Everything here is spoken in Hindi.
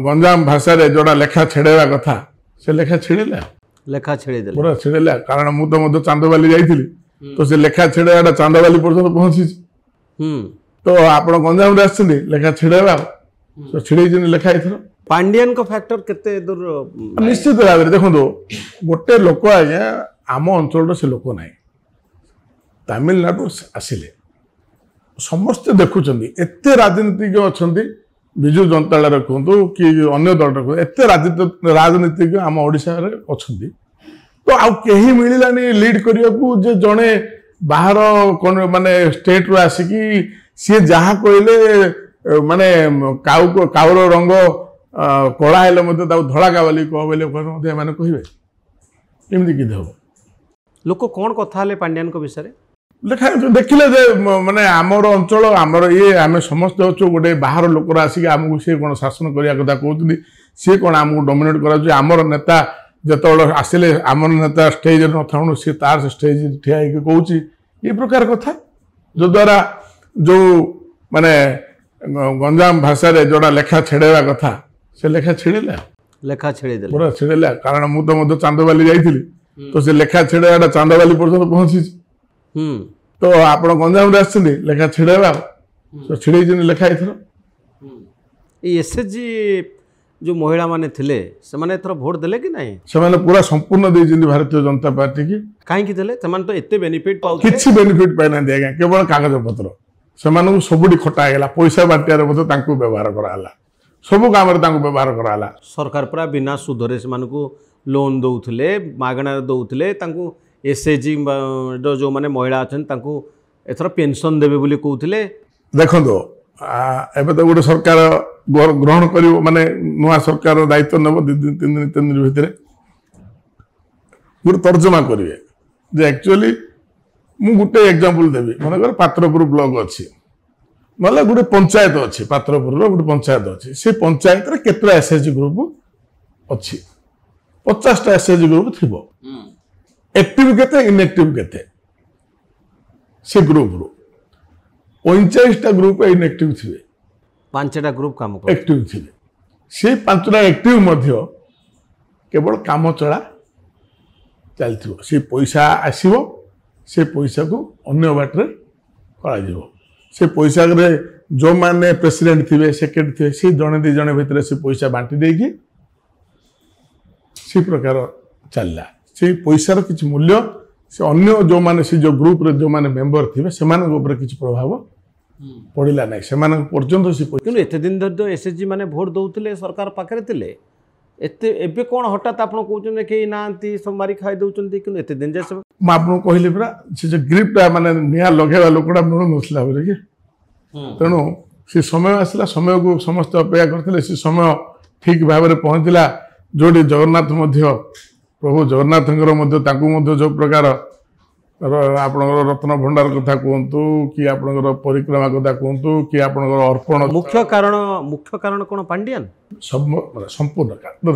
गंजाम भाषा रे जोड़ा लेखा छेड़ेवा कथा से लेखा छेड़ेला लेखा छेड़ीदेले पूरा छेड़ेला कारण मु तो मध्य चांदबाली जाइथिली तो से लेखा छेड़ेवाटा चांदबाली पर्यंत पहुंची तो आपण गंजाम रे आछिली लेखा छेड़ेवा तो छेड़ै लेखा एथरो पांडियन को फैक्टर केते दूर निश्चित भाव देखो गोटे लोक आज्ञा आम अंचल से लोक ना तमिलनाडु आसिले समस्ते देखुं एत राजनीतिज्ञ अच्छा विजु जनता दल कहतु कि अन्य दल कहतु एत राजनीतिज्ञ आम ओडिशा रे अच्छा तो आउ कहीं मिलानी लीड करने को जे जड़े बाहर माने स्टेट रू आसिकी सी जहाँ कहले माने काउर रंग कला हेले धड़ा कावाली कह बोले मैंने कहे एमती कि हम लोक कौन कथा पांड्यान को विषय लेखा देखिले माने आमर अंचल आमर ये आम समस्त अच्छु गोटे बाहर लोक आसिक आमको सी कौन शासन करने कथा कहते सी कौन आमको डोमिनेट कर आमर नेता जिते आसिले आमर नेता स्टेज न था सी तार स्टेज ठिया कौच ये प्रकार कथा जो द्वारा जो माने गंजाम भाषा रे जोड़ा लेखा छेड़ेवा कथा से लेखा छेड़ेला लेखा छेड़ीदेले पूरा छेड़ेला कारण मु तो मध्य चांदबाली जाइथिली तो से लेखा छेड़ेवाटा चांदबाली पर्यंत पहुंची तो आपण गंजाम रे आछिली लेखा छेड़ेवा तो छेड़ै लेखा एथरो एसएचजी जो महिला माने थिले से माने एथरो वोट देले कि नहीं से माने पूरा संपूर्ण दे जिन भारतीय जनता पार्टी की काहे कि देले से माने तो एते बेनिफिट पाउ किछि बेनिफिट पाइ ना देगा केवल कागज पत्र से मानू सबुडी खटा गेला पैसा बाटियार मते तांको व्यवहार कराला सब काम रे तांको व्यवहार कराला सरकार पूरा बिना सुधरे से मानकू लोन दउथले मागणा दउथले तांको एसएचजी जो माने महिला अछन तांको एथरो पेंशन देबे बोली कहउथले देखो एबे तो गोटे सरकार ग्रहण कर माने नुआ सरकार दायित्व नब 2 दिन 3 दिन भितर गोटे तर्जमा करेंगे जे एक्चुअली मु गोटे एग्जांपल देवी मनकर पात्रपुर ब्लॉक अच्छी ना गोटे पंचायत अच्छी पात्रपुर गोटे पंचायत अच्छी से पंचायत रे केतरा एसएचजी ग्रुप अच्छी 50टा एसएचजी ग्रुप थी एक्टिव केते इनएक्टिव केते से ग्रुप रो 49टा ग्रुप इनएक्टिव थे 5टा ग्रुप काम कर एक्टिव थे से 5टा एक्टिव मध्य केवल काम चला चलती से पैसा आसीबो से पैसा को अन्य बाटरे करा से पैसा रे जो माने प्रेसिडेंट थे सेक्रेटरी थे से जड़े 2 जने भितर से पैसा बांटी देगी से प्रकार चलला से पैसार किसी मूल्य से अन्य जो माने से जो ग्रुप रे जो माने मेंबर थे से ऊपर किसी प्रभाव पड़िला नहीं से पर्यंत से किंतु एते दिन धर एसएचजी माने वोट दउतले सरकार पाखरे थिले एते एबे कोन हठात आपण कहउछन के नांती सब मारी खाई दउछन किंतु एते दिन जे सब म आपन कहले परा से जो ग्रिपटा माने निया लगेवा लोकडा मिलु नसला बरे के तेणु से समय आसला समय को समस्त अपेक्षा करथिले से समय ठीक भाव में पहुंचला जोड़ी जगन्नाथ मध्य प्रभु जगन्नाथ जो प्रकार आपणकर रत्न भंडार कथा कहतु कि आपणकर परिक्रमा कथा कहतु कि आपणकर अर्पण मुख्य कारण कौन पांडियन संपूर्ण